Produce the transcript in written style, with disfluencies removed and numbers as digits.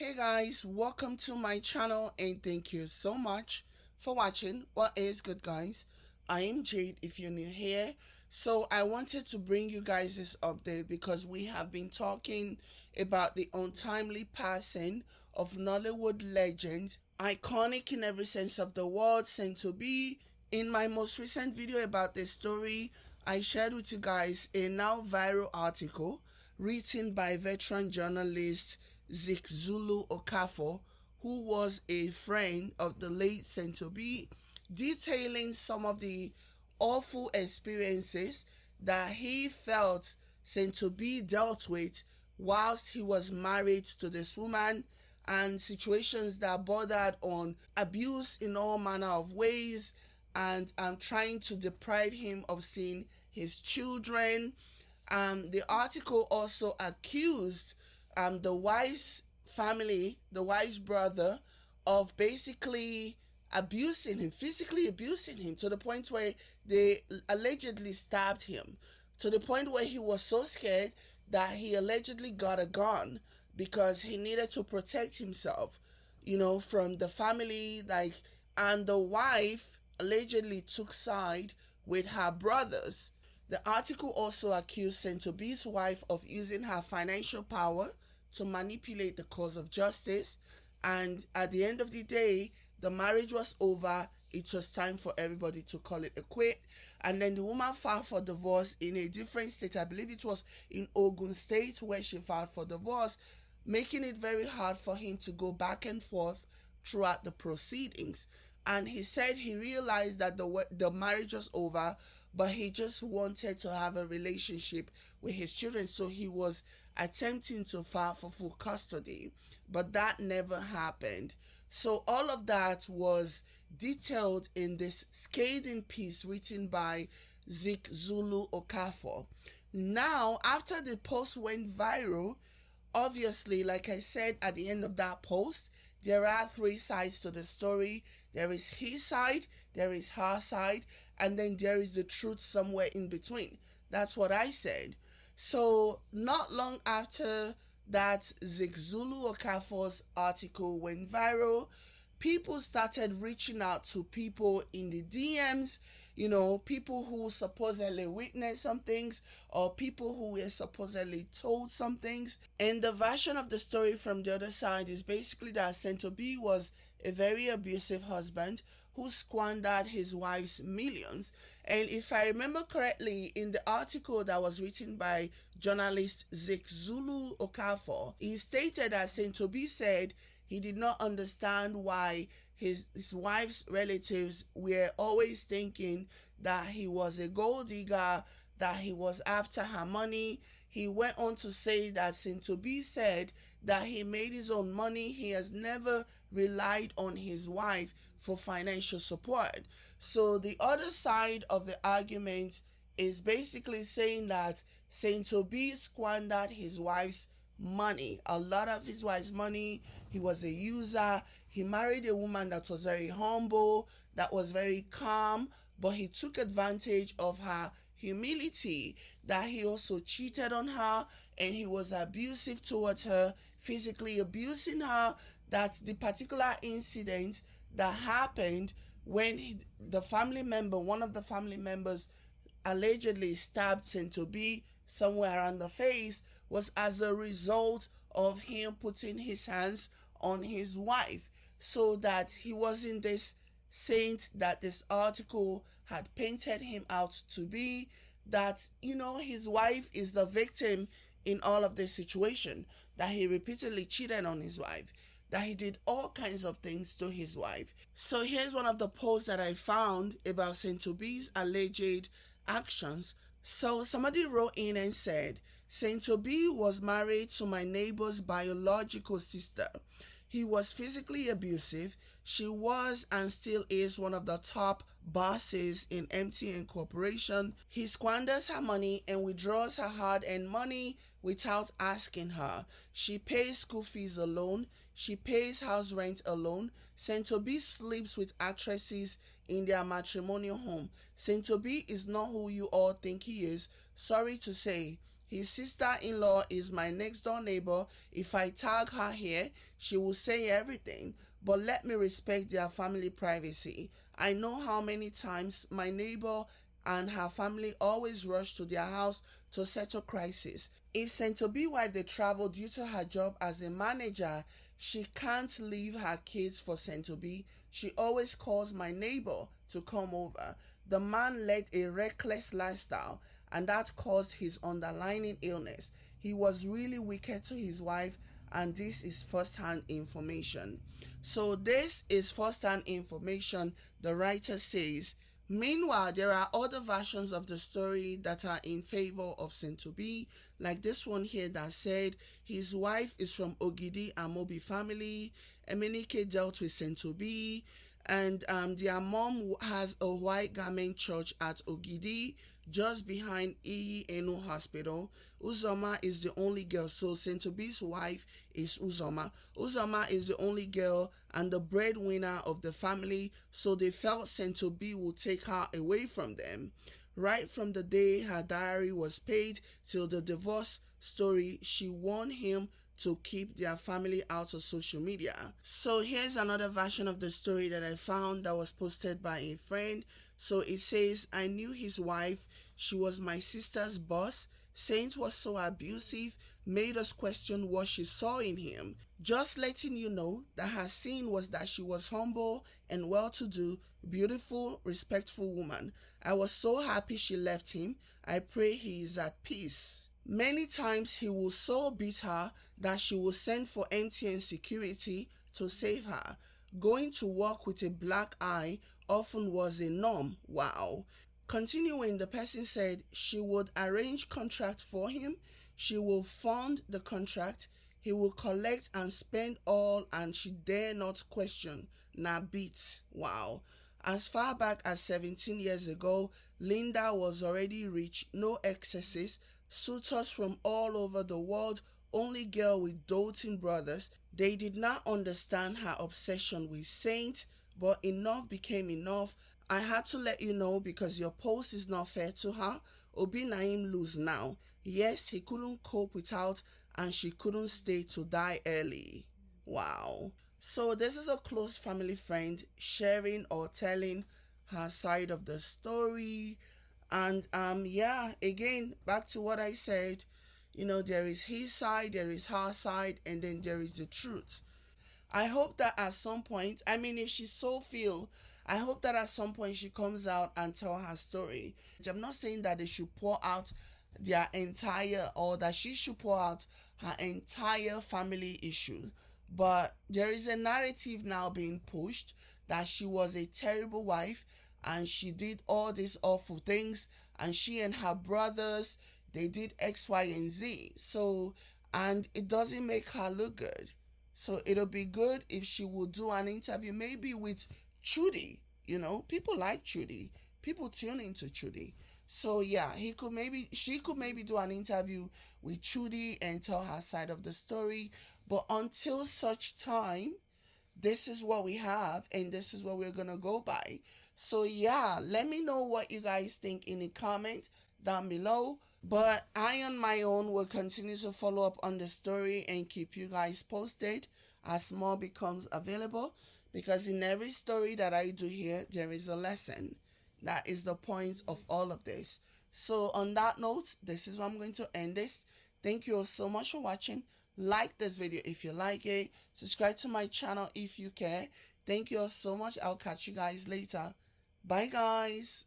Hey guys, welcome to my channel and thank you so much for watching. What is good, guys? I am Jade if you're new here. So I wanted to bring you guys this update because we have been talking about the untimely passing of Nollywood legend, iconic in every sense of the word, saint to be. In my most recent video about this story, I shared with you guys a now viral article written by veteran journalist Zekes Okafor, who was a friend of the late saint to be, detailing some of the awful experiences that he felt saint to be dealt with whilst he was married to this woman, and situations that bordered on abuse in all manner of ways, and trying to deprive him of seeing his children. The article also accused the wife's family, the wife's brother, of basically abusing him, physically abusing him, to the point where they allegedly stabbed him, to the point where he was so scared that he allegedly got a gun because he needed to protect himself, from the family. And the wife allegedly took side with her brothers. The article also accused saint to be's wife of using her financial power to manipulate the cause of justice. And at the end of the day, the marriage was over. It was time for everybody to call it a quit. And then the woman filed for divorce in a different state. I believe it was in Ogun State where she filed for divorce, making it very hard for him to go back and forth throughout the proceedings. And he said he realized that the marriage was over, but he just wanted to have a relationship with his children. So he was attempting to file for full custody, but that never happened. So all of that was detailed in this scathing piece written by Zekes Okafor. Now, after the post went viral, obviously, like I said at the end of that post, there are three sides to the story. There is his side, there is her side, and then there is the truth somewhere in between. That's what I said. So not long after that Zekes Okafor's article went viral, people started reaching out to people in the DMs, people who supposedly witnessed some things, or people who were supposedly told some things. And the version of the story from the other side is basically that saint to be was a very abusive husband who squandered his wife's millions. And if I remember correctly, in the article that was written by journalist Zekes Okafor, he stated that saint to be said he did not understand why his wife's relatives were always thinking that he was a gold digger, that he was after her money. He went on to say that saint to be said that he made his own money. He has never relied on his wife for financial support. So the other side of the argument is basically saying that saint to be squandered his wife's money, a lot of his wife's money. He was a user. He married a woman that was very humble, that was very calm, but he took advantage of her humility, that he also cheated on her, and he was abusive towards her, physically abusing her. That the particular incident that happened when one of the family members allegedly stabbed saint to be somewhere around the face, was as a result of him putting his hands on his wife. So that he wasn't this saint that this article had painted him out to be, that his wife is the victim in all of this situation, that he repeatedly cheated on his wife, that he did all kinds of things to his wife. So here's one of the posts that I found about saint to be's alleged actions. So somebody wrote in and said, saint to be was married to my neighbor's biological sister. He was physically abusive. She was and still is one of the top bosses in MTN Corporation. He squanders her money and withdraws her hard-earned money without asking her. She pays school fees alone. She pays house rent alone. Saint to be sleeps with actresses in their matrimonial home. Saint to be is not who you all think he is. Sorry to say, His sister-in-law is my next door neighbor. If I tag her here, she will say everything. But let me respect their family privacy. I know how many times my neighbor and her family always rush to their house to settle crisis. If Sentobi wife they travel due to her job as a manager, she can't leave her kids for Sentobi. She always calls my neighbor to come over. The man led a reckless lifestyle, and that caused his underlying illness. He was really wicked to his wife, and this is first-hand information. So this is first-hand information, the writer says. Meanwhile, there are other versions of the story that are in favor of Sentobi, like this one here that said his wife is from Ogidi Amobi family. Emenike dealt with Sentobi, and their mom has a white garment church at Ogidi, just behind Iyi Enu Hospital. Uzoma is the only girl, so Sentobi's wife is Uzoma. Uzoma is the only girl and the breadwinner of the family, so they felt Sentobi would take her away from them. Right from the day her diary was paid till the divorce story, she warned him to keep their family out of social media. So here's another version of the story that I found that was posted by a friend. So it says, I knew his wife. She was my sister's boss. Saint was so abusive, made us question what she saw in him. Just letting you know that her sin was that she was humble and well-to-do, beautiful, respectful woman. I was so happy she left him. I pray he is at peace. Many times he will so beat her that she will send for MTN security to save her. Going to work with a black eye often was a norm. Wow. Continuing, the person said she would arrange contract for him. She will fund the contract. He will collect and spend all, and she dare not question. Na beat. Wow. As far back as 17 years ago, Linda was already rich, no excesses, suitors from all over the world, only girl with doting brothers. They did not understand her obsession with Saint, but enough became enough. I had to let you know because your post is not fair to her. Obi Naim lose now. Yes, he couldn't cope without, and she couldn't stay to die early. Wow. So this is a close family friend sharing or telling her side of the story. And yeah, again, back to what I said, there is his side, there is her side, and then there is the truth. I hope that at some point, I mean, if she so feel, I hope that at some point she comes out and tell her story. I'm not saying that they should pour out their entire, or that she should pour out her entire family issue. But there is a narrative now being pushed that she was a terrible wife and she did all these awful things, and she and her brothers, they did X, Y, and Z. So, and it doesn't make her look good. So it'll be good if she will do an interview, maybe with Trudy. People like Trudy. People tune into Trudy. So yeah, she could maybe do an interview with Trudy and tell her side of the story. But until such time, this is what we have and this is what we're gonna go by. So yeah, let me know what you guys think in the comments down below. But I on my own will continue to follow up on the story and keep you guys posted as more becomes available, because in every story that I do here, there is a lesson. That is the point of all of this. So on that note, this is where I'm going to end this. Thank you all so much for watching. Like this video if you like it. Subscribe to my channel if you care. Thank you all so much. I'll catch you guys later. Bye guys.